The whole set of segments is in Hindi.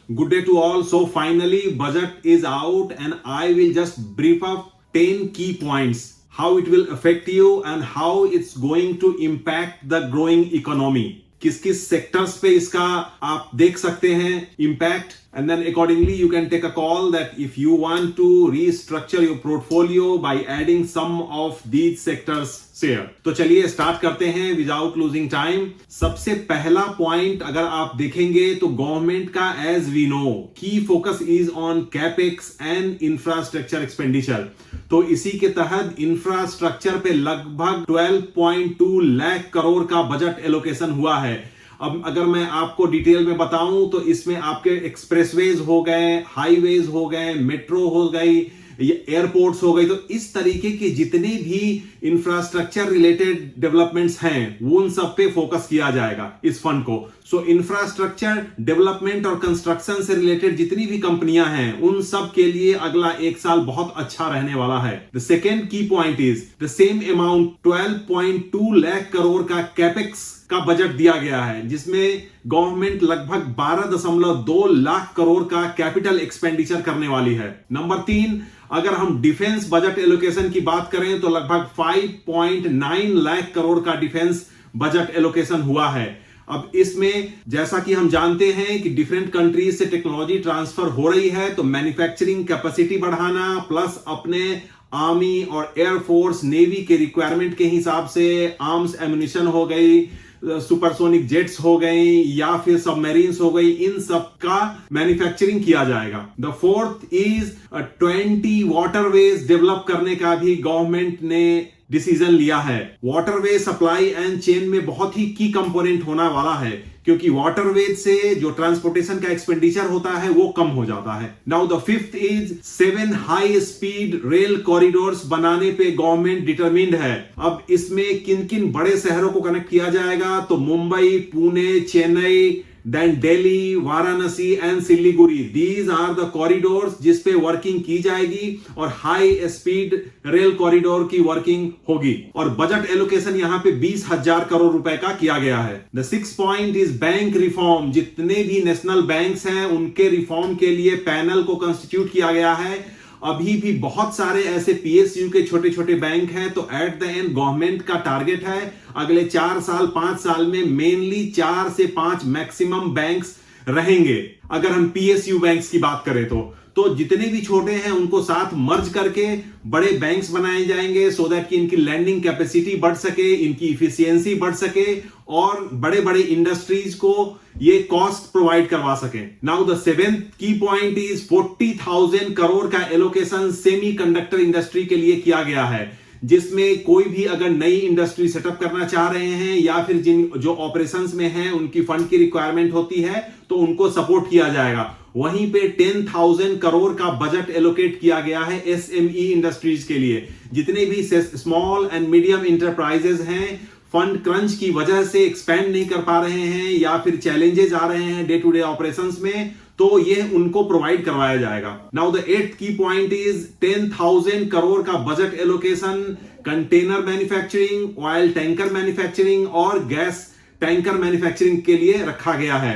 Good day to all. So finally, budget is out, and I will just brief up 10 key points, how it will affect you and how it's going to impact the growing economy. किस किस सेक्टर्स पे इसका आप देख सकते हैं impact, and then accordingly you can take a call that if you want to restructure your portfolio by adding some of these sectors share. तो चलिए स्टार्ट करते हैं विदाउट लूजिंग टाइम. सबसे पहला पॉइंट अगर आप देखेंगे तो गवर्नमेंट का एज वी नो की focus is on capex and infrastructure expenditure. तो इसी के तहत इंफ्रास्ट्रक्चर पे लगभग 12.2 लाख करोड़ का बजट एलोकेशन हुआ है. अब अगर मैं आपको डिटेल में बताऊं तो इसमें आपके एक्सप्रेसवेज हो गए, हाईवेज हो गए, मेट्रो हो गई, एयरपोर्ट्स हो गई. तो इस तरीके के जितने भी इंफ्रास्ट्रक्चर रिलेटेड डेवलपमेंट्स हैं उन सब पे फोकस किया जाएगा इस फंड को. सो इंफ्रास्ट्रक्चर डेवलपमेंट और कंस्ट्रक्शन से रिलेटेड जितनी भी कंपनियां हैं उन सब के लिए अगला एक साल बहुत अच्छा रहने वाला है. द सेकेंड की point is the same amount 12.2 lakh crore का कैपेक्स का बजट दिया गया है, जिसमें गवर्नमेंट लगभग 12.2 लाख करोड़ का कैपिटल एक्सपेंडिचर करने वाली है. नंबर 3, अगर हम डिफेंस बजट एलोकेशन की बात करें तो लगभग 5.9 लाख करोड़ का डिफेंस बजट एलोकेशन हुआ है. अब इसमें जैसा कि हम जानते हैं कि डिफरेंट कंट्रीज से टेक्नोलॉजी ट्रांसफर हो रही है, तो मैन्युफैक्चरिंग कैपेसिटी बढ़ाना प्लस अपने आर्मी और एयरफोर्स नेवी के रिक्वायरमेंट के हिसाब से आर्म्स एम्युनिशन हो गई, सुपरसोनिक जेट्स हो गई या फिर सबमरीन्स हो गई, इन सब का मैन्युफैक्चरिंग किया जाएगा. The fourth is 20 waterways develop करने का भी गवर्नमेंट ने डिसीजन लिया है. वाटरवे सप्लाई एंड चेन में बहुत ही की कंपोनेंट होना वाला है, क्योंकि वाटरवेज से जो ट्रांसपोर्टेशन का एक्सपेंडिचर होता है वो कम हो जाता है. Now the fifth is 7 high speed rail corridors बनाने पे गवर्नमेंट डिटरमिन्ड है. अब इसमें किन किन बड़े शहरों को कनेक्ट किया जाएगा, तो Mumbai, Pune, Chennai, then Delhi, Varanasi and Siliguri. These are the corridors जिस पे वर्किंग की जाएगी और हाई स्पीड रेल कॉरिडोर की वर्किंग होगी. और बजट एलोकेशन यहां पे 20,000 करोड़ रुपए का किया गया है. The 6th point is bank reform. जितने भी नेशनल बैंक्स हैं उनके रिफॉर्म के लिए पैनल को कंस्टिट्यूट किया गया है. अभी भी बहुत सारे ऐसे पीएसयू के छोटे छोटे बैंक हैं, तो एट द एंड गवर्नमेंट का टारगेट है अगले 4 साल 5 साल में मेनली 4 से 5 मैक्सिमम बैंक्स रहेंगे. अगर हम पीएसयू बैंक्स की बात करें तो जितने भी छोटे हैं उनको साथ मर्ज करके बड़े बैंक्स बनाए जाएंगे, सो दैट कि इनकी लैंडिंग कैपेसिटी बढ़ सके, इनकी इफिशियंसी बढ़ सके और बड़े बड़े इंडस्ट्रीज को ये कॉस्ट प्रोवाइड करवा सके. नाउ द 7th की पॉइंट इज 40,000 करोड़ का एलोकेशन सेमीकंडक्टर इंडस्ट्री के लिए किया गया है, जिसमें कोई भी अगर नई इंडस्ट्री सेटअप करना चाह रहे हैं या फिर जिन जो ऑपरेशंस में हैं उनकी फंड की रिक्वायरमेंट होती है तो उनको सपोर्ट किया जाएगा. वहीं पे 10,000 करोड़ का बजट एलोकेट किया गया है एसएमई इंडस्ट्रीज के लिए. जितने भी स्मॉल एंड मीडियम इंटरप्राइजेस हैं, फंड क्रंच की वजह से एक्सपेंड नहीं कर पा रहे हैं या फिर चैलेंजेस आ रहे हैं डे टू डे ऑपरेशंस में, तो ये उनको प्रोवाइड करवाया जाएगा. नाउ द 8th की पॉइंट इज 10,000 करोड़ का budget allocation container manufacturing, oil tanker manufacturing और गैस टैंकर मैन्युफैक्चरिंग के लिए रखा गया है.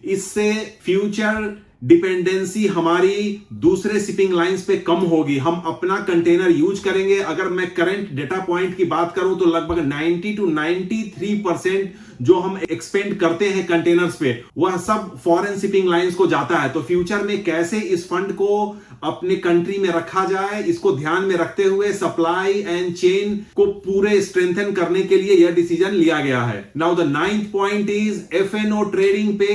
इससे फ्यूचर डिपेंडेंसी हमारी दूसरे शिपिंग लाइंस पे कम होगी. हम अपना कंटेनर यूज करेंगे. अगर मैं करंट डेटा पॉइंट की बात करूं तो लगभग 90 to 93% जो हम एक्सपेंड करते हैं कंटेनर्स पे वह सब फॉरेन शिपिंग लाइंस को जाता है. तो फ्यूचर में कैसे इस फंड को अपने कंट्री में रखा जाए, इसको ध्यान में रखते हुए सप्लाई एंड चेन को पूरे स्ट्रेंथन करने के लिए यह डिसीजन लिया गया है. Now the 9th point is FNO trading पे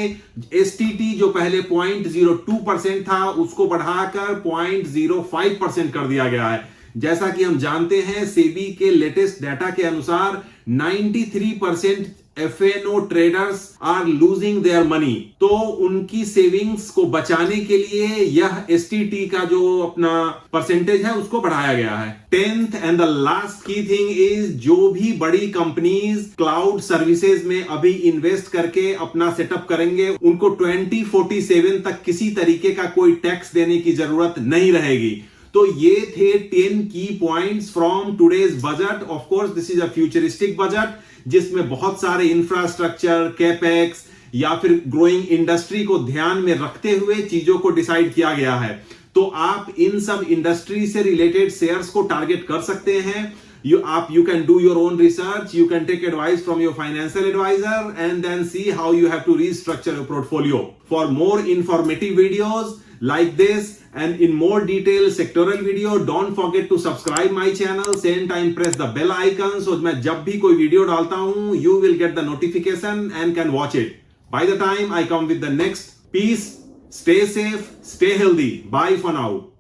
एसटीटी जो पहले 0.02% था उसको बढ़ाकर 0.05% कर दिया गया है. जैसा कि हम जानते हैं सेबी के लेटेस्ट डाटा के अनुसार 93% FNO traders are losing their money. तो उनकी सेविंग्स को बचाने के लिए यह एसटीटी का जो अपना परसेंटेज है उसको बढ़ाया गया है. 10th and the last key thing is जो भी बड़ी कंपनीज क्लाउड सर्विसेज में अभी इन्वेस्ट करके अपना सेटअप करेंगे उनको 2047 तक किसी तरीके का कोई टैक्स देने की जरूरत नहीं रहेगी. तो ये थे 10 की points from today's budget. Of course this is a futuristic budget जिसमें बहुत सारे इंफ्रास्ट्रक्चर, कैपेक्स या फिर ग्रोइंग इंडस्ट्री को ध्यान में रखते हुए चीजों को डिसाइड किया गया है। तो आप इन सब इंडस्ट्री से रिलेटेड शेयर्स को टारगेट कर सकते हैं। You can do your own research, you can take advice from your financial advisor and then see how you have to restructure your portfolio. For more informative videos like this and in more detail sectoral video, don't forget to subscribe my channel, same time press the bell icon so मैं जब भी कोई वीडियो डालता हूं you will get the notification and can watch it. By the time I come with the next, peace, stay safe, stay healthy. Bye for now.